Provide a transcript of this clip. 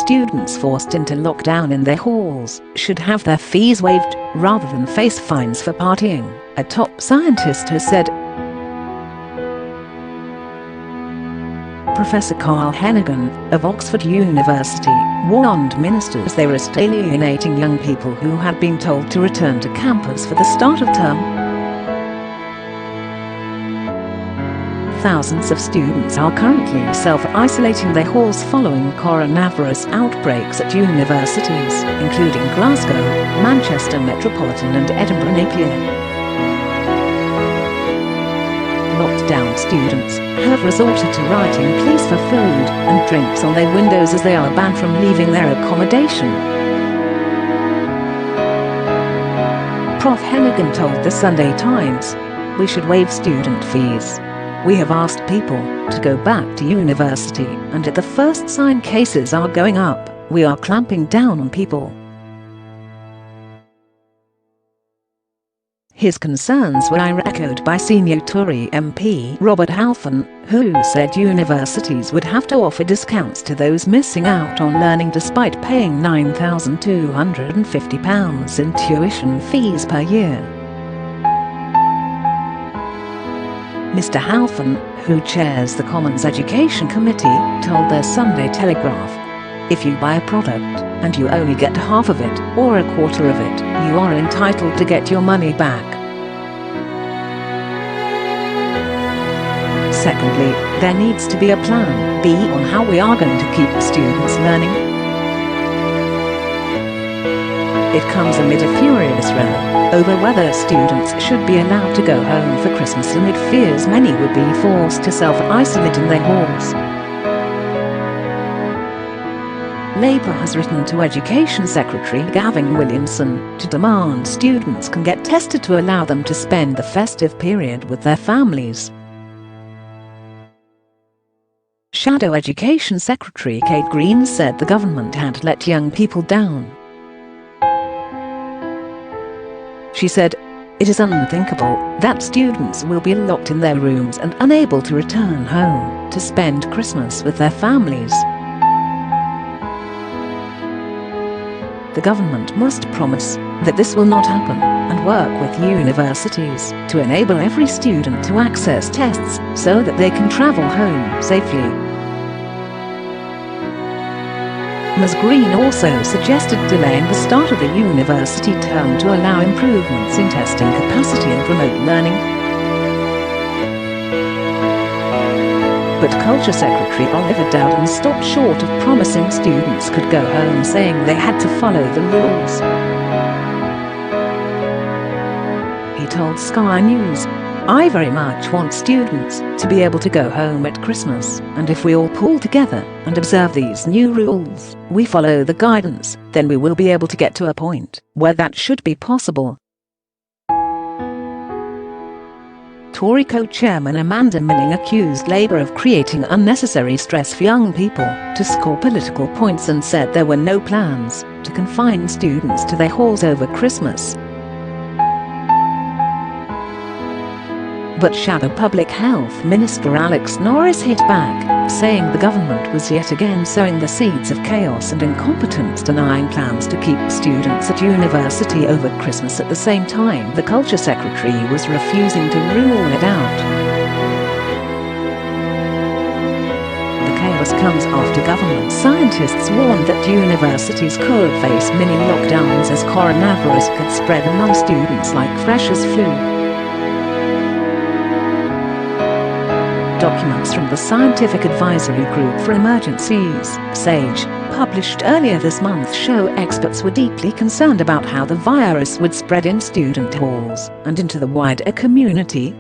students forced into lockdown in their halls should have their fees waived rather than face fines for partying, a top scientist has said. Professor Carl Hennigan, of Oxford University, warned ministers they risked alienating young people who had been told to return to campus for the start of term. Thousands of students are currently self-isolating their halls following coronavirus outbreaks at universities, including Glasgow, Manchester Metropolitan and Edinburgh Napier. Locked-down students have resorted to writing pleas for food and drinks on their windows as they are banned from leaving their accommodation. Prof Hennigan told the Sunday Times, "We should waive student fees. We have asked people to go back to university, and at the first sign cases are going up, we are clamping down on people." His concerns were echoed by senior Tory MP Robert Halfon, who said universities would have to offer discounts to those missing out on learning despite paying £9,250 in tuition fees per year. Mr Halfon, who chairs the Commons Education Committee, told the Sunday Telegraph, "If you buy a product and you only get half of it or a quarter of it, you are entitled to get your money back." Secondly, there needs to be a plan B on how we are going to keep students learning. It comes amid a furious row over whether students should be allowed to go home for Christmas amid fears many would be forced to self-isolate in their halls. Labour has written to Education Secretary Gavin Williamson to demand students can get tested to allow them to spend the festive period with their families. Shadow Education Secretary Kate Green said the government had let young people down. She said, "It is unthinkable that students will be locked in their rooms and unable to return home to spend Christmas with their families. The government must promise that this will not happen and work with universities to enable every student to access tests so that they can travel home safely." Ms Green also suggested delaying the start of the university term to allow improvements in testing capacity and remote learning. But Culture Secretary Oliver Dowden stopped short of promising students could go home, saying they had to follow the rules. He told Sky News, "I very much want students to be able to go home at Christmas, and if we all pull together and observe these new rules, we follow the guidance, then we will be able to get to a point where that should be possible." Tory co-chairman Amanda Milling accused Labour of creating unnecessary stress for young people to score political points and said there were no plans to confine students to their halls over Christmas. But Shadow Public Health Minister Alex Norris hit back, saying the government was yet again sowing the seeds of chaos and incompetence, denying plans to keep students at university over Christmas. At the same time, the Culture Secretary was refusing to rule it out. The chaos comes after government scientists warned that universities could face mini lockdowns as coronavirus could spread among students like freshers' flu. Documents from the Scientific Advisory Group for Emergencies, SAGE, published earlier this month show experts were deeply concerned about how the virus would spread in student halls and into the wider community.